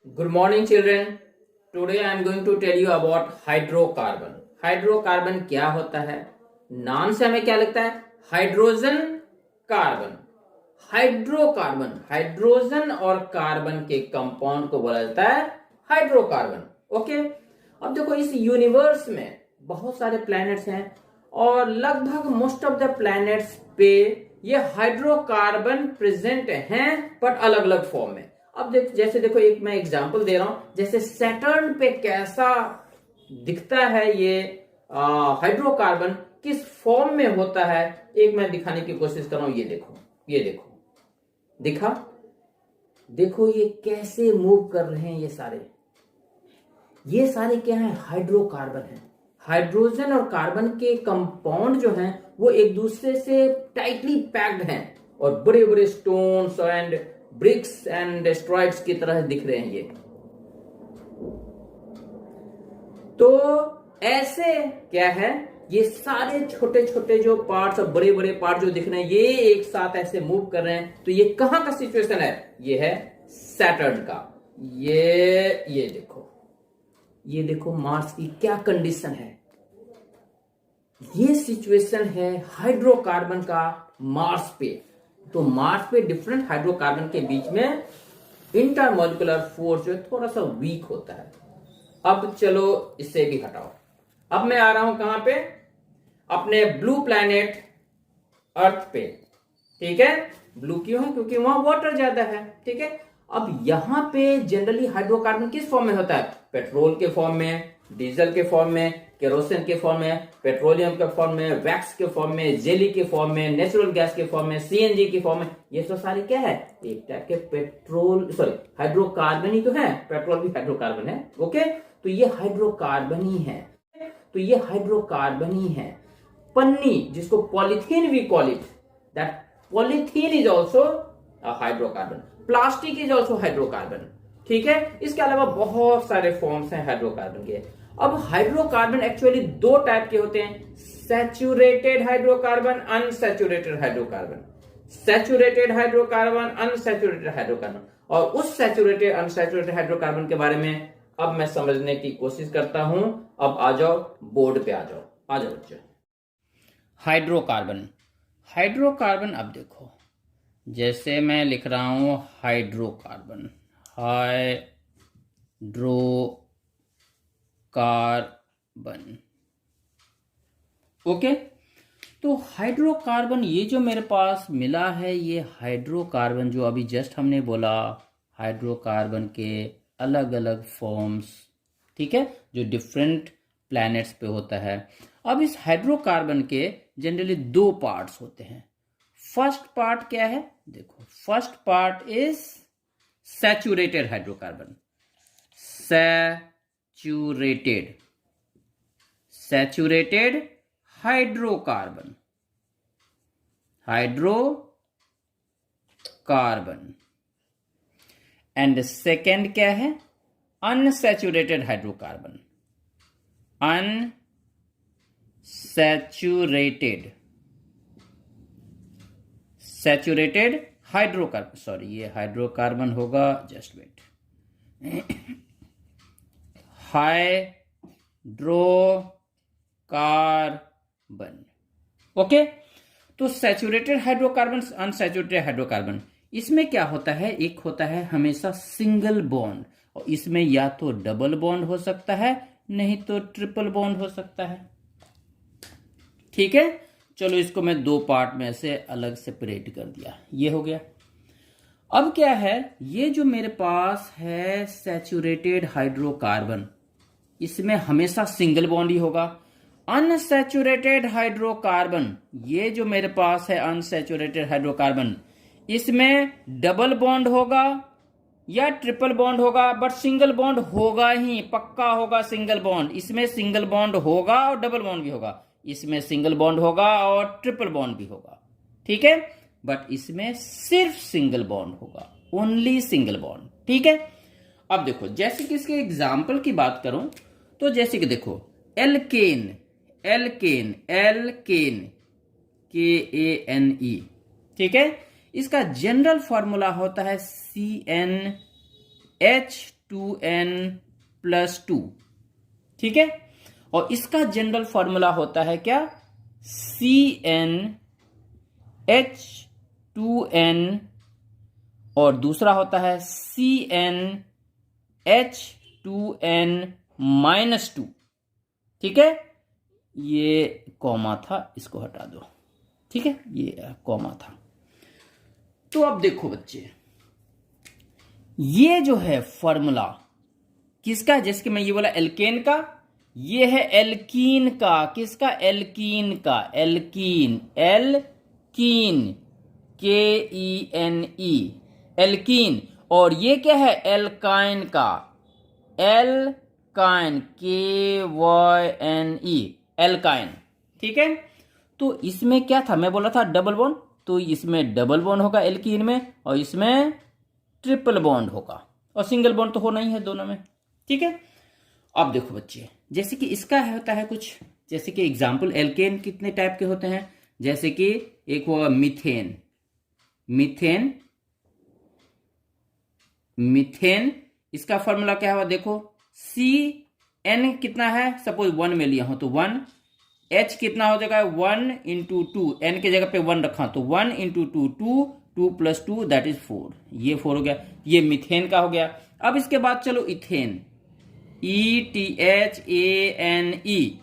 Good morning, children. Today I am going to tell you about hydrocarbon. Hydrocarbon क्या होता है? नाम से हमें क्या लगता है? Hydrogen carbon. हाइड्रोकार्बन, हाइड्रोजन और कार्बन के कंपाउंड को बोला जाता है हाइड्रोकार्बन. ओके. अब देखो, इस यूनिवर्स में बहुत सारे प्लैनेट्स हैं और लगभग मोस्ट ऑफ द प्लैनेट्स पे ये हाइड्रोकार्बन प्रेजेंट हैं, बट अलग अलग फॉर्म में. अब जैसे देखो, एक मैं एग्जांपल दे रहा हूं. जैसे सैटर्न पे कैसा दिखता है ये हाइड्रोकार्बन, किस फॉर्म में होता है, एक मैं दिखाने की कोशिश कर रहा हूं. ये देखो, ये देखो, दिखा? देखो ये कैसे मूव कर रहे हैं. ये सारे क्या हैं? हाइड्रोकार्बन हैं. हाइड्रोजन और कार्बन के कंपाउंड जो हैं वो एक दूसरे से टाइटली पैक्ड हैं और बड़े बड़े stones and bricks and asteroids की तरह दिख रहे हैं ये. तो ऐसे क्या है, ये सारे छोटे छोटे जो पार्ट्स और बड़े बड़े पार्ट जो दिख रहे हैं ये एक साथ ऐसे मूव कर रहे हैं. तो ये कहां का सिचुएशन है? ये है सैटर्न का. ये देखो, ये देखो मार्स की क्या कंडीशन है. ये सिचुएशन है हाइड्रोकार्बन का मार्स पे. तो मार्स पे डिफरेंट हाइड्रोकार्बन के बीच में इंटरमॉलिक्यूलर फोर्स जो थोड़ा सा वीक होता है. अब चलो इससे भी हटाओ. अब मैं आ रहा हूं कहां पे? अपने ब्लू प्लैनेट अर्थ पे. ठीक है, ब्लू क्यों है? क्योंकि वहां वाटर ज्यादा है. ठीक है. अब यहां पे जनरली हाइड्रोकार्बन किस फॉर्म में होता है? पेट्रोल के फॉर्म में, डीजल के फॉर्म में, केरोसिन के फॉर्म में, पेट्रोलियम के फॉर्म में, वैक्स के फॉर्म में, जेली के फॉर्म में, नेचुरल गैस के फॉर्म में, सीएनजी के फॉर्म में. ये तो सारे क्या है? एक टाइप के पेट्रोल, सॉरी, हाइड्रोकार्बन ही तो है. पेट्रोल भी हाइड्रोकार्बन है. ओके. तो ये हाइड्रोकार्बन ही है. तो ये हाइड्रोकार्बन ही है. पन्नी, जिसको polythene we call it, that polythene is also hydrocarbon. Plastic is also hydrocarbon. ठीक है. इसके अलावा बहुत सारे फॉर्म्स हैं हाइड्रोकार्बन के. अब हाइड्रोकार्बन एक्चुअली दो टाइप के होते हैं: saturated hydrocarbon, unsaturated hydrocarbon. Saturated hydrocarbon, unsaturated hydrocarbon. और उस सैचुरेटेड अनसैचुरेटेड हाइड्रोकार्बन के बारे में अब मैं समझने की कोशिश करता हूं. अब आ जाओ बोर्ड पे, आ जाओ बच्चों. हाइड्रोकार्बन. हाइड्रोकार्बन, अब देखो, जैसे मैं लिख रहा हूं हाइड्रोकार्बन, हाइड्रोकार्बन. ओके. तो हाइड्रोकार्बन ये जो मेरे पास मिला है, ये हाइड्रोकार्बन जो अभी जस्ट हमने बोला, हाइड्रोकार्बन के अलग अलग फॉर्म्स, ठीक है, जो डिफरेंट प्लैनेट्स पे होता है. अब इस हाइड्रोकार्बन के जनरली दो पार्ट्स होते हैं. फर्स्ट पार्ट क्या है? देखो, first part is saturated hydrocarbon. Saturated hydrocarbon. And second क्या है? Unsaturated hydrocarbon. Saturated hydrocarbon. Sorry, ये हाइड्रोकार्बन होगा, जस्ट वेट. हाइड्रोकार्बन. ओके. तो सैचुरेटेड हाइड्रोकार्बन, अनसैचुरेटेड हाइड्रोकार्बन, इसमें क्या होता है? एक होता है हमेशा सिंगल बॉन्ड, और इसमें या तो डबल बॉन्ड हो सकता है, नहीं तो ट्रिपल बॉन्ड हो सकता है. ठीक है. चलो, इसको मैं दो पार्ट में से अलग सेपरेट कर दिया. ये हो गया. अब क्या है? ये जो मेरे पास है सैचुरेटेड हाइड्रोकार्बन, इसमें हमेशा सिंगल बॉन्ड ही होगा. अनसैचुरेटेड हाइड्रोकार्बन, ये जो मेरे पास है अनसैचुरेटेड हाइड्रोकार्बन, इसमें डबल बॉन्ड होगा या ट्रिपल बॉन्ड होगा, बट सिंगल बॉन्ड होगा ही, पक्का होगा सिंगल बॉन्ड. इसमें सिंगल बॉन्ड होगा और डबल बॉन्ड भी होगा. इसमें सिंगल बॉन्ड होगा और ट्रिपल बॉन्ड भी होगा. ठीक है. बट इसमें सिर्फ सिंगल बॉन्ड होगा, ओनली सिंगल बॉन्ड. ठीक है. अब देखो, जैसे कि इसके एग्जाम्पल की बात करूं तो जैसे कि देखो, एल्केन, KANE. ठीक है. इसका जनरल फॉर्मूला होता है CnH2 2n+2, ठीक है। और इसका जनरल फॉर्मूला होता है क्या, CnH2n, और दूसरा होता है CnH2n-2, ठीक है। ये कॉमा था, इसको हटा दो, ठीक है, ये कॉमा था। तो अब देखो बच्चे, ये जो है फॉर्मूला किसका, जैसे कि मैं ये बोला एल्केन का, ये है एल्कीन का। किसका, एल्कीन का, एल्कीन, एल्कीन, KENE, एल्कीन। और ये क्या है, एल्काइन का, एल्काइन, KYNE, एल्काइन, ठीक है। तो इसमें क्या था, मैं बोला था डबल बॉन्ड, तो इसमें डबल बॉन्ड होगा एल्कीन में, और इसमें ट्रिपल बॉन्ड होगा, और सिंगल बॉन्ड तो होना ही है दोनों में, ठीक है। अब देखो बच्चे, जैसे कि इसका होता है कुछ, जैसे कि एग्जाम्पल, एल्केन कितने टाइप के होते हैं, जैसे कि एक होगा मीथेन, मीथेन, मीथेन, इसका फॉर्मूला क्या हुआ, देखो CN कितना है, सपोज 1 में लिया हो तो 1, H कितना हो जाएगा 1 × 2, N की जगह पे 1 रखा तो 1 × 2, 2 + 2 दैट इज 4, ये 4 हो गया, ये मीथेन का हो गया। अब इसके बाद चलो इथेन, ETHANE,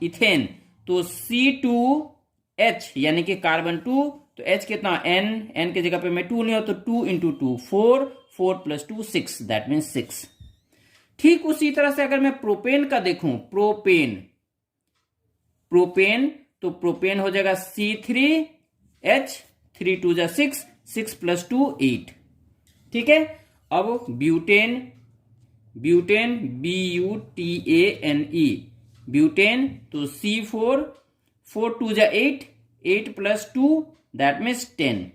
इथेन, तो C2H यानी कि कार्बन 2, तो H कितना N की जगह पे मैं 2 नहीं हो तो 2 × 2 4, 4 + 2 6, दैट मीन 6। ठीक उसी तरह से अगर मैं प्रोपेन का देखूं, प्रोपेन, प्रोपेन, तो प्रोपेन हो जाएगा C3H, 3 × 2 = 6, 6 + 2 8, ठीक है। अब ब्यूटेन, ब्यूटेन, BUTANE, ब्यूटेन, तो C4, 4 × 2 = 8, 8 + 2 दैट मीन्स 10।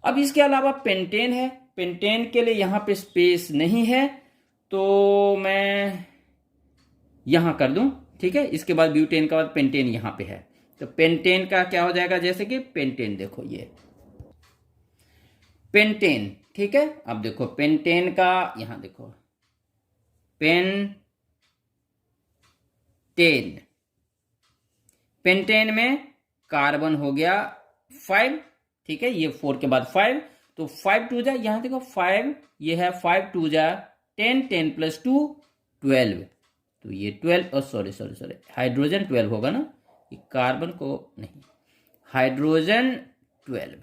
अब इसके अलावा पेंटेन है, पेंटेन के लिए यहां पे स्पेस नहीं है तो मैं यहां कर दूं, ठीक है। इसके बाद ब्यूटेन के बाद पेंटेन यहां पे है, तो पेंटेन का क्या हो जाएगा, जैसे कि पेंटेन, देखो ये पेंटेन, ठीक है। अब देखो पेंटेन का, यहां देखो पेंटेन, पेंटेन में कार्बन हो गया 5, ठीक है, ये 4 के बाद 5, तो 5 × 2 = यहां देखो 5, ये है 5 × 2 = 10, 10 + 2 12, तो ये 12, सॉरी, हाइड्रोजन 12 होगा ना, ये कार्बन को नहीं, हाइड्रोजन 12,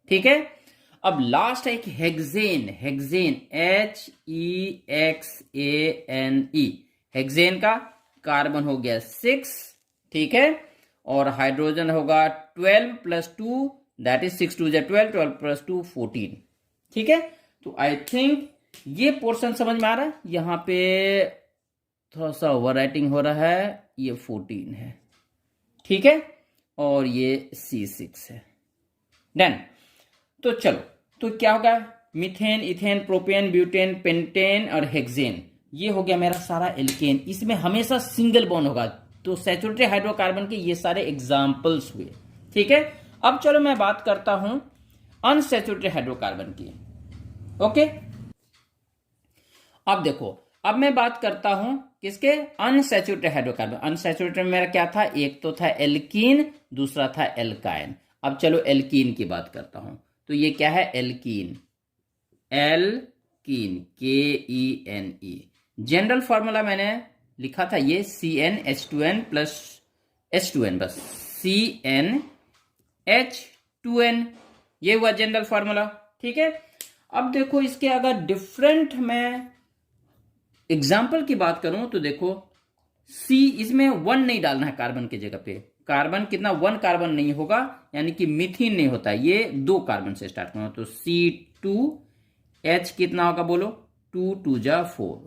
ठीक है। अब लास्ट है एक हेक्सेन, हेक्सेन, HEXANE, हेक्सेन का कार्बन हो गया 6, ठीक है, और हाइड्रोजन होगा 12 + 2 दैट इज 6 × 2 = 12, 12 + 2 14, ठीक है। तो आई थिंक ये पोर्शन समझ में आ रहा है, यहां पे थोड़ा सा ओवर राइटिंग हो रहा है, ये 14 है, ठीक है, और ये C6 है, डन। तो चलो, तो क्या होगा, methane, ethane, propane, butane, pentane और हेक्सेन, ये हो गया मेरा सारा एल्केन। इसमें हमेशा सिंगल बॉन्ड होगा, तो सैचुरेटेड हाइड्रोकार्बन के ये सारे एग्जाम्पल्स हुए, ठीक है। अब चलो मैं बात करता हूं अनसैचुरेटेड हाइड्रोकार्बन की, ओके। अब देखो, अब मैं बात करता हूं किसके, अनसैचुरेटेड हाइड्रोकार्बन। अनसैचुरेटेड में मेरा क्या था, एक तो था एल्कीन, दूसरा था एल्काइन। अब चलो एल्कीन की बात करता हूं, तो ये क्या है, alkene, alkene, KENE, general formula मैंने लिखा था ये CnH2n + H2n, बस CnH2n, ये हुआ जनरल फॉर्मूला, ठीक है। अब देखो इसके अगर डिफरेंट मैं एग्जाम्पल की बात करूं तो देखो C, इसमें 1 नहीं डालना है कार्बन की जगह पे, कार्बन कितना 1 कार्बन नहीं होगा, यानी कि मीथीन नहीं होता, ये 2 कार्बन से स्टार्ट करना, तो C2H कितना होगा बोलो, 2 × 2 = 4,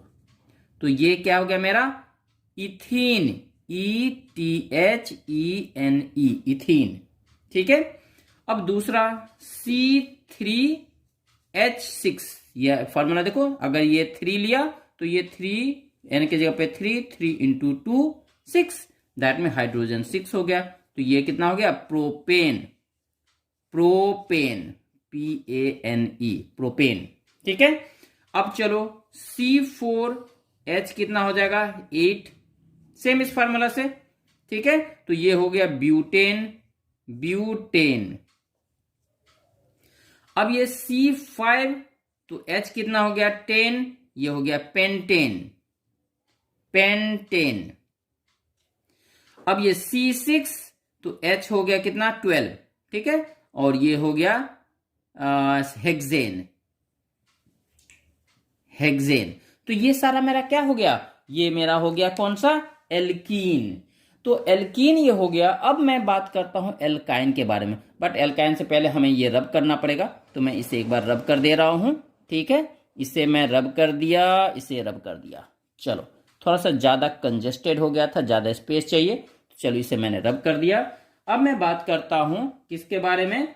तो ये क्या हो गया मेरा इथीन, ETHENE, इथीन, ठीक है। अब दूसरा C3H6, यह फॉर्मूला देखो, अगर ये 3 लिया तो ये 3 N की जगह पे 3 × 2 6, दैट में हाइड्रोजन 6 हो गया, तो ये कितना हो गया, प्रोपेन, प्रोपेन, PANE, प्रोपेन, ठीक है। अब चलो C4H कितना हो जाएगा 8, सेम इस फार्मूला से, ठीक है। तो ये हो गया ब्यूटेन, ब्यूटेन। अब ये C5 तो H कितना हो गया 10, ये हो गया पेंटेन, पेंटेन। अब ये C6 तो H हो गया कितना 12, ठीक है, और ये हो गया हेक्सेन, हेक्सेन। तो ये सारा मेरा क्या हो गया, ये मेरा हो गया कौन सा, एल्कीन। तो एल्कीन ये हो गया। अब मैं बात करता हूं एल्काइन के बारे में, बट एल्काइन से पहले हमें ये रब करना पड़ेगा, तो मैं इसे एक बार रब कर दे रहा हूं, ठीक है। इसे मैं रब कर दिया, इसे रब कर दिया। चलो, थोड़ा सा ज्यादा कंजेस्टेड हो गया था, ज्यादा स्पेस चाहिए, तो चलो इसे मैंने रब कर दिया। अब मैं बात करता हूं किसके बारे में,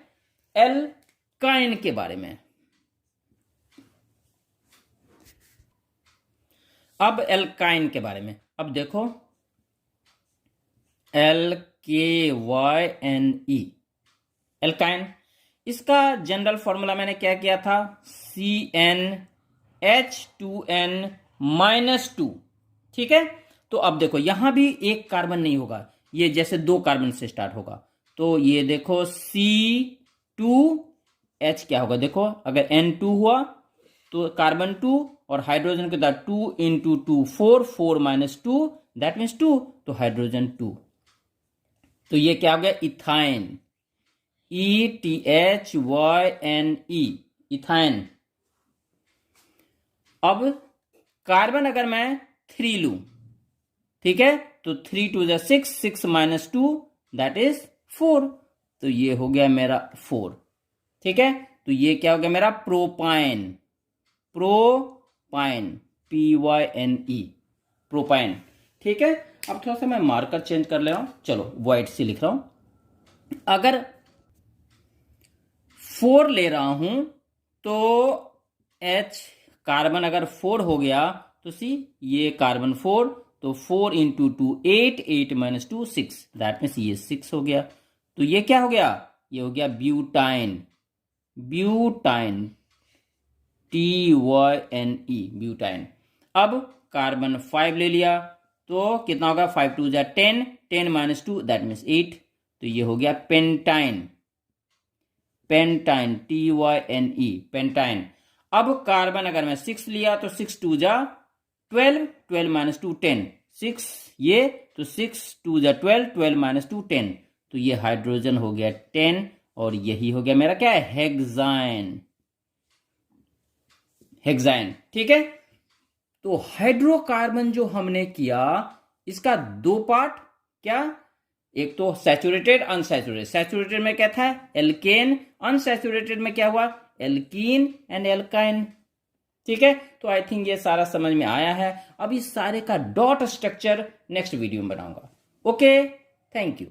एल्काइन के बारे में। अब एल्काइन के बारे में, अब देखो LKYNE, एल्काइन। इसका जनरल फॉर्मूला मैंने क्या किया था, CnH2n-2, ठीक है। तो अब देखो यहां भी एक कार्बन नहीं होगा, ये जैसे 2 कार्बन से स्टार्ट होगा। तो ये देखो C2H क्या होगा, देखो अगर N2 हुआ तो कार्बन 2 और हाइड्रोजन के साथ 2 × 2 4, 4 - 2 दैट मीन्स 2, तो हाइड्रोजन 2। तो ये क्या हो गया, इथाइन, ETHYNE, इथाइन। अब कार्बन अगर मैं 3 लूं, ठीक है, तो 3 × 2 = 6, 6 - 2 दैट इज 4, तो ये हो गया मेरा 4, ठीक है। तो ये क्या हो गया मेरा प्रोपाइन, प्रोपाइन, PYNE, प्रोपाइन, ठीक है। अब थोड़ा सा मैं मार्कर चेंज कर ले रहा हूं, चलो व्हाइट से लिख रहा हूं। अगर 4 ले रहा हूं तो H कार्बन अगर 4 हो गया तो सी ये कार्बन 4, तो 4 × 2 8, 8 - 2 6 दैट मीन्स ये 6 हो गया। तो ये क्या हो गया, ये हो गया ब्यूटाइन, ब्यूटाइन, TYNE, ब्यूटाइन। अब कार्बन 5 ले लिया तो कितना होगा, 5 × 2 = 10, 10 - 2 दैट मीन्स 8, तो ये हो गया पेंटाइन, पेंटाइन, TYNE, पेंटाइन। अब कार्बन अगर मैं 6 लिया तो 6 × 2 = 12, 12 - 2 10, 6 ये, तो 6 × 2 = 12, 12 - 2 10, तो ये हाइड्रोजन हो गया 10, और यही हो गया मेरा क्या है, हेक्साइन, हेक्साइन, ठीक है। तो हाइड्रोकार्बन जो हमने किया इसका 2 पार्ट, क्या, एक तो सैचुरेटेड, अनसैचुरेटेड। सैचुरेटेड में क्या था, एल्केन, अनसैचुरेटेड में क्या हुआ, एल्कीन एंड एल्काइन, ठीक है। तो आई थिंक ये सारा समझ में आया है। अब इस सारे का डॉट स्ट्रक्चर नेक्स्ट वीडियो में बनाऊंगा। Okay, thank you.